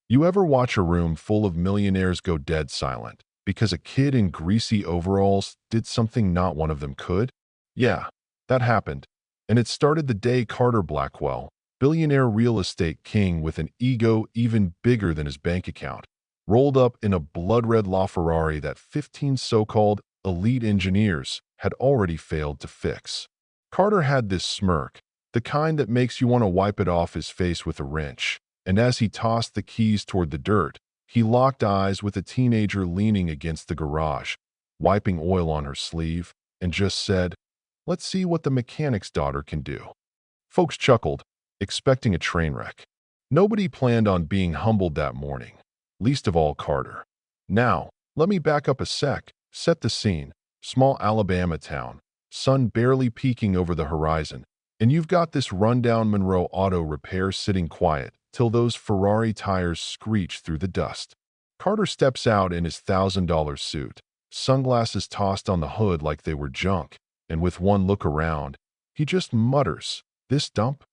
You ever watch a room full of millionaires go dead silent because a kid in greasy overalls did something not one of them could? Yeah, that happened. And it started the day Carter Blackwell, billionaire real estate king with an ego even bigger than his bank account, rolled up in a blood-red LaFerrari that 15 so-called elite engineers had already failed to fix. Carter had this smirk, the kind that makes you want to wipe it off his face with a wrench. And as he tossed the keys toward the dirt, he locked eyes with a teenager leaning against the garage, wiping oil on her sleeve, and just said, "Let's see what the mechanic's daughter can do." Folks chuckled, expecting a train wreck. Nobody planned on being humbled that morning, least of all Carter. Now, let me back up a sec, set the scene. Small Alabama town, sun barely peeking over the horizon, and you've got this rundown Monroe Auto Repair sitting quiet till those Ferrari tires screech through the dust. Carter steps out in his $1,000 suit, sunglasses tossed on the hood like they were junk, and with one look around, he just mutters, "This dump?"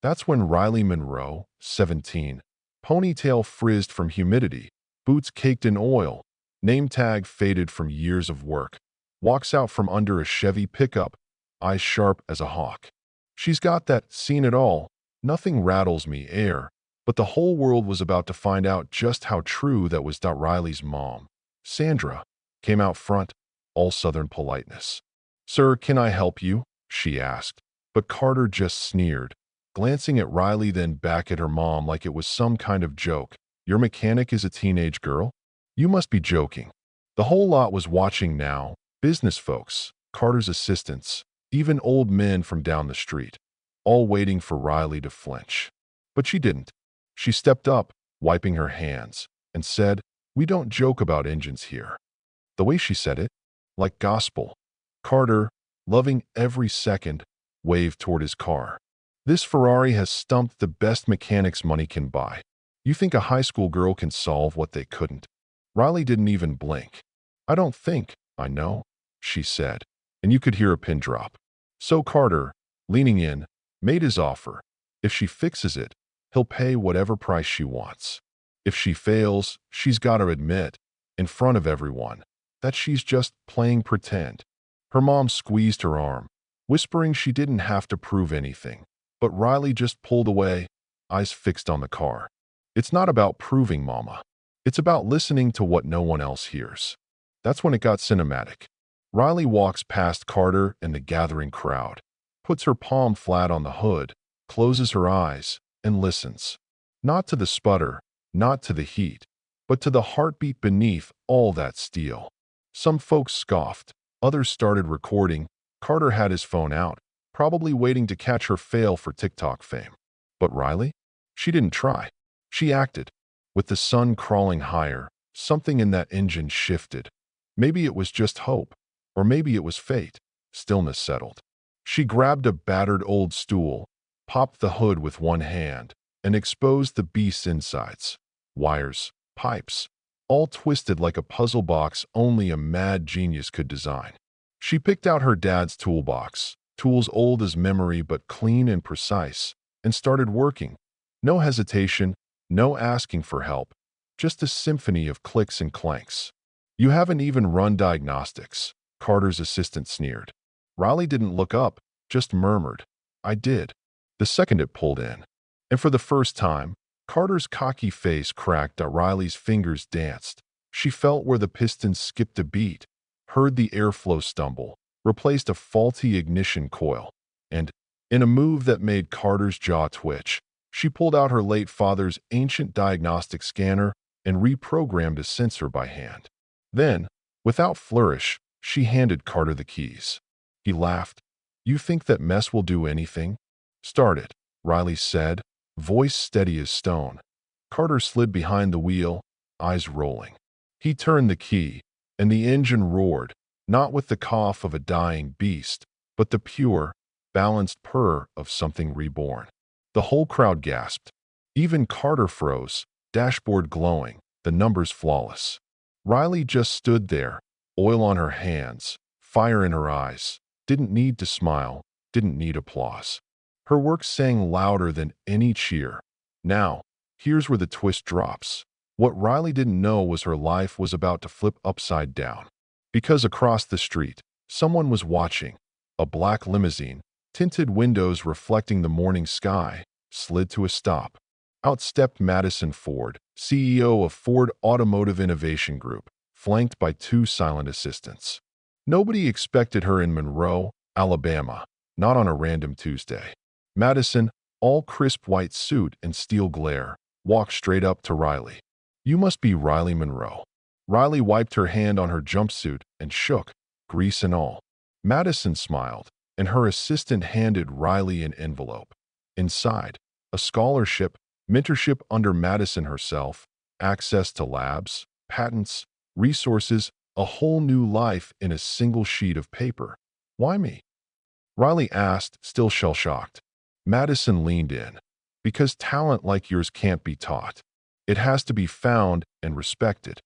That's when Riley Monroe, 17, ponytail frizzed from humidity, boots caked in oil, name tag faded from years of work, walks out from under a Chevy pickup, eyes sharp as a hawk. She's got that "seen it all, nothing rattles me" air, but the whole world was about to find out just how true that was. Riley's mom, Sandra, came out front, all Southern politeness. "Sir, can I help you?" she asked. But Carter just sneered, glancing at Riley then back at her mom like it was some kind of joke. "Your mechanic is a teenage girl? You must be joking." The whole lot was watching now, business folks, Carter's assistants, even old men from down the street, all waiting for Riley to flinch. But she didn't. She stepped up, wiping her hands, and said, "We don't joke about engines here." The way she said it, like gospel. Carter, loving every second, waved toward his car. "This Ferrari has stumped the best mechanics money can buy. You think a high school girl can solve what they couldn't?" Riley didn't even blink. "I don't think I know," she said, and you could hear a pin drop. So Carter, leaning in, made his offer. If she fixes it, he'll pay whatever price she wants. If she fails, she's got to admit, in front of everyone, that she's just playing pretend. Her mom squeezed her arm, whispering she didn't have to prove anything. But Riley just pulled away, eyes fixed on the car. "It's not about proving, Mama. It's about listening to what no one else hears." That's when it got cinematic. Riley walks past Carter and the gathering crowd, puts her palm flat on the hood, closes her eyes, and listens. Not to the sputter, not to the heat, but to the heartbeat beneath all that steel. Some folks scoffed, others started recording. Carter had his phone out, probably waiting to catch her fail for TikTok fame. But Riley? She didn't try. She acted. With the sun crawling higher, something in that engine shifted. Maybe it was just hope, or maybe it was fate. Stillness settled. She grabbed a battered old stool, popped the hood with one hand, and exposed the beast's insides. Wires, pipes, all twisted like a puzzle box only a mad genius could design. She picked out her dad's toolbox, tools old as memory but clean and precise, and started working. No hesitation, no asking for help, just a symphony of clicks and clanks. "You haven't even run diagnostics," Carter's assistant sneered. Riley didn't look up, just murmured, "I did," the second it pulled in. And for the first time, Carter's cocky face cracked. Riley's fingers danced. She felt where the pistons skipped a beat, heard the airflow stumble, replaced a faulty ignition coil, and, in a move that made Carter's jaw twitch, she pulled out her late father's ancient diagnostic scanner and reprogrammed a sensor by hand. Then, without flourish, she handed Carter the keys. He laughed. "You think that mess will do anything?" "Start it," Riley said, voice steady as stone. Carter slid behind the wheel, eyes rolling. He turned the key, and the engine roared, not with the cough of a dying beast, but the pure, balanced purr of something reborn. The whole crowd gasped. Even Carter froze, dashboard glowing, the numbers flawless. Riley just stood there, oil on her hands, fire in her eyes, didn't need to smile, didn't need applause. Her work sang louder than any cheer. Now, here's where the twist drops. What Riley didn't know was her life was about to flip upside down. Because across the street, someone was watching. A black limousine, tinted windows reflecting the morning sky, slid to a stop. Out stepped Madison Ford, CEO of Ford Automotive Innovation Group, flanked by two silent assistants. Nobody expected her in Monroe, Alabama, not on a random Tuesday. Madison, all crisp white suit and steel glare, walked straight up to Riley. "You must be Riley Monroe." Riley wiped her hand on her jumpsuit and shook, grease and all. Madison smiled, and her assistant handed Riley an envelope. Inside, a scholarship, mentorship under Madison herself, access to labs, patents, resources, a whole new life in a single sheet of paper. "Why me?" Riley asked, still shell-shocked. Madison leaned in. "Because talent like yours can't be taught. It has to be found and respected."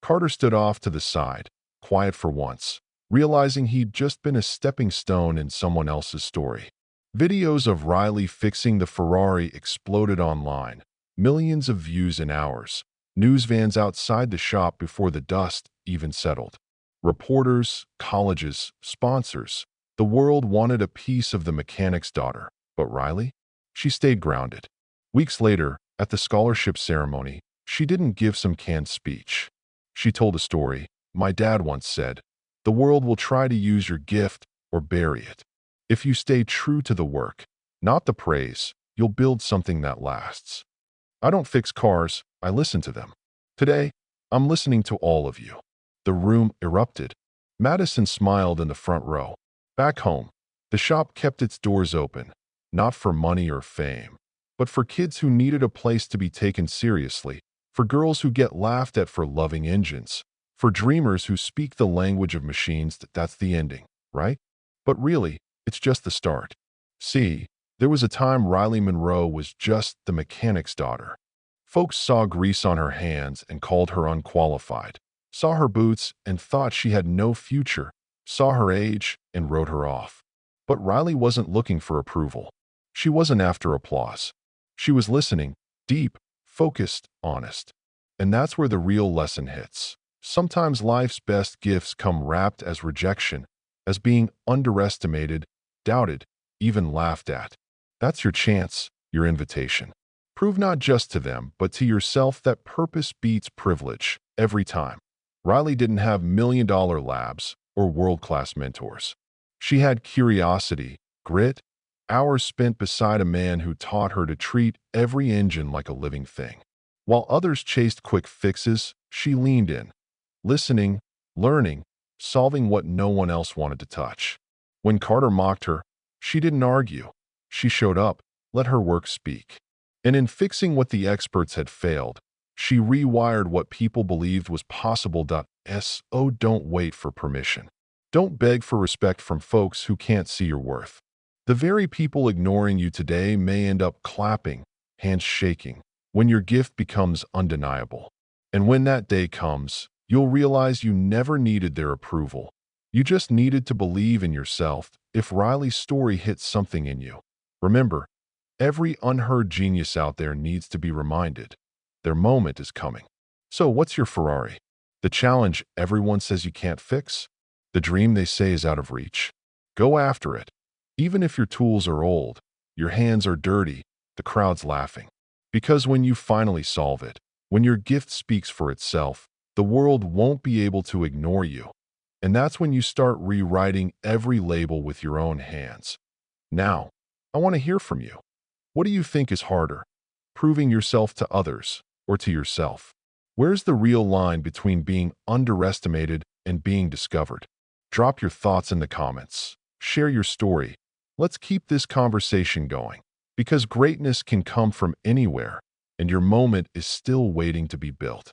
Carter stood off to the side, quiet for once, realizing he'd just been a stepping stone in someone else's story. Videos of Riley fixing the Ferrari exploded online, millions of views in hours. News vans outside the shop before the dust even settled. Reporters, colleges, sponsors. The world wanted a piece of the mechanic's daughter. But Riley? She stayed grounded. Weeks later, at the scholarship ceremony, she didn't give some canned speech. She told a story. "My dad once said, 'The world will try to use your gift or bury it. If you stay true to the work, not the praise, you'll build something that lasts.' I don't fix cars, I listen to them. Today, I'm listening to all of you." The room erupted. Madison smiled in the front row. Back home, the shop kept its doors open, not for money or fame, but for kids who needed a place to be taken seriously, for girls who get laughed at for loving engines, for dreamers who speak the language of machines. That's the ending, right? But really, it's just the start. See, there was a time Riley Monroe was just the mechanic's daughter. Folks saw grease on her hands and called her unqualified, saw her boots and thought she had no future, saw her age and wrote her off. But Riley wasn't looking for approval. She wasn't after applause. She was listening, deep, focused, honest. And that's where the real lesson hits. Sometimes life's best gifts come wrapped as rejection, as being underestimated, doubted, even laughed at. That's your chance, your invitation. Prove not just to them, but to yourself that purpose beats privilege every time. Riley didn't have million-dollar labs or world-class mentors. She had curiosity, grit, hours spent beside a man who taught her to treat every engine like a living thing. While others chased quick fixes, she leaned in, listening, learning, solving what no one else wanted to touch. When Carter mocked her, she didn't argue. She showed up, let her work speak. And in fixing what the experts had failed, she rewired what people believed was possible. So don't wait for permission. Don't beg for respect from folks who can't see your worth. The very people ignoring you today may end up clapping, hands shaking, when your gift becomes undeniable. And when that day comes, you'll realize you never needed their approval. You just needed to believe in yourself. If Riley's story hits something in you, remember, every unheard genius out there needs to be reminded. Their moment is coming. So what's your Ferrari? The challenge everyone says you can't fix? The dream they say is out of reach? Go after it. Even if your tools are old, your hands are dirty, the crowd's laughing. Because when you finally solve it, when your gift speaks for itself, the world won't be able to ignore you. And that's when you start rewriting every label with your own hands. Now, I want to hear from you. What do you think is harder, proving yourself to others or to yourself? Where's the real line between being underestimated and being discovered? Drop your thoughts in the comments. Share your story. Let's keep this conversation going, because greatness can come from anywhere, and your moment is still waiting to be built.